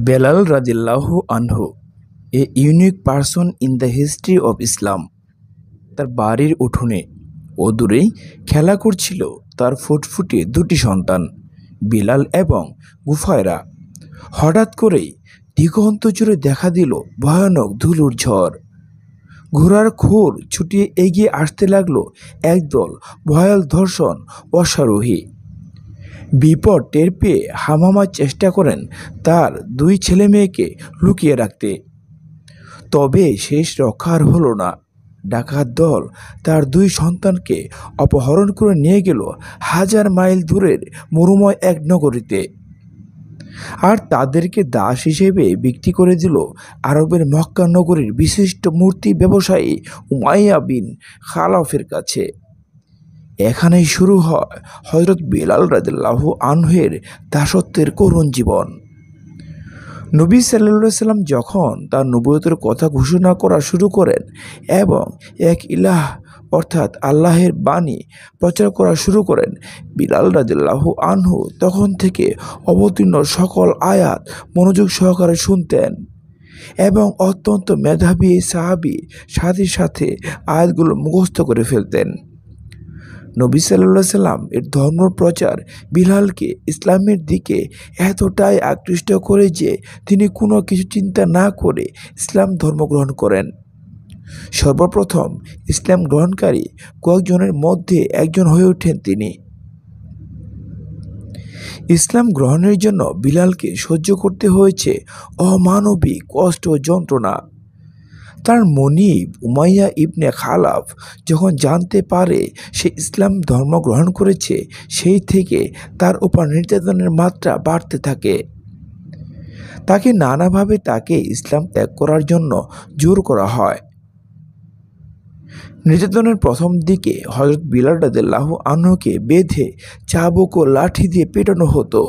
বেলাল রাদিয়াল্লাহু আনহু, a unique person in the history of Islam. তার বাড়ির উঠোনে অদূরেই খেলা করছিল তার ফুটফুটে দুটি সন্তান, বিলাল এবং গুফায়রা। হঠাৎ করেই দিগন্ত জুড়ে দেখা দিল ভয়ানক ধুলোর ঝড়। ঘোড়ার খুর ছুটিয়ে এগিয়ে আসতে লাগলো একদল ভয়াল ধর্ষণ অশ্বারোহী। বিপদ টের পেয়ে হামামা চেষ্টা করেন তার দুই ছেলে মেয়েকে লুকিয়ে রাখতে, তবে শেষ রক্ষার হলো না। ডাকাত দল তার দুই সন্তানকে অপহরণ করে নিয়ে গেল হাজার মাইল দূরের মরুময় এক নগরীতে, আর তাদেরকে দাস হিসেবে বিক্রি করে দিল আরবের মক্কা নগরীর বিশিষ্ট মূর্তি ব্যবসায়ী উমাইয়া বিন খালাফের কাছে। এখানেই শুরু হয় হযরত বিলাল রাদিয়াল্লাহু আনহুর দাসত্বের করুণ জীবন। নবী সাল্লাল্লাহু আলাইহি সাল্লাম যখন তার নবুয়তের কথা ঘোষণা করা শুরু করেন এবং এক ইলাহ অর্থাৎ আল্লাহের বাণী প্রচার করা শুরু করেন, বিলাল রাদিয়াল্লাহু আনহু তখন থেকে অবতীর্ণ সকল আয়াত মনোযোগ সহকারে শুনতেন এবং অত্যন্ত মেধাবী সাহাবী সাথে সাথে আয়াতগুলো মুখস্থ করে ফেলতেন। নবী সাল্লাল্লাহু আলাইহি সাল্লাম এর ধর্ম প্রচার বিলালকে ইসলামের দিকে এতটাই আকৃষ্ট করে যে তিনি কোনো কিছু চিন্তা না করে ইসলাম ধর্ম গ্রহণ করেন। সর্বপ্রথম ইসলাম গ্রহণকারী কয়েকজনের মধ্যে একজন হয়ে ওঠেন তিনি। ইসলাম গ্রহণের জন্য বিলালকে সহ্য করতে হয়েছে অমানবিক কষ্ট ও যন্ত্রণা। তার মনিব উমাইয়া ইবনে খালাফ যখন জানতে পারে সে ইসলাম ধর্ম গ্রহণ করেছে, সেই থেকে তার উপর নির্যাতনের মাত্রা বাড়তে থাকে। তাকে নানাভাবে তাকে ইসলাম ত্যাগ করার জন্য জোর করা হয়। নির্যাতনের প্রথম দিকে হযরত বিলাল রাদিয়াল্লাহু আনহুকে বেঁধে চাবুক ও লাঠি দিয়ে পেটানো হতো।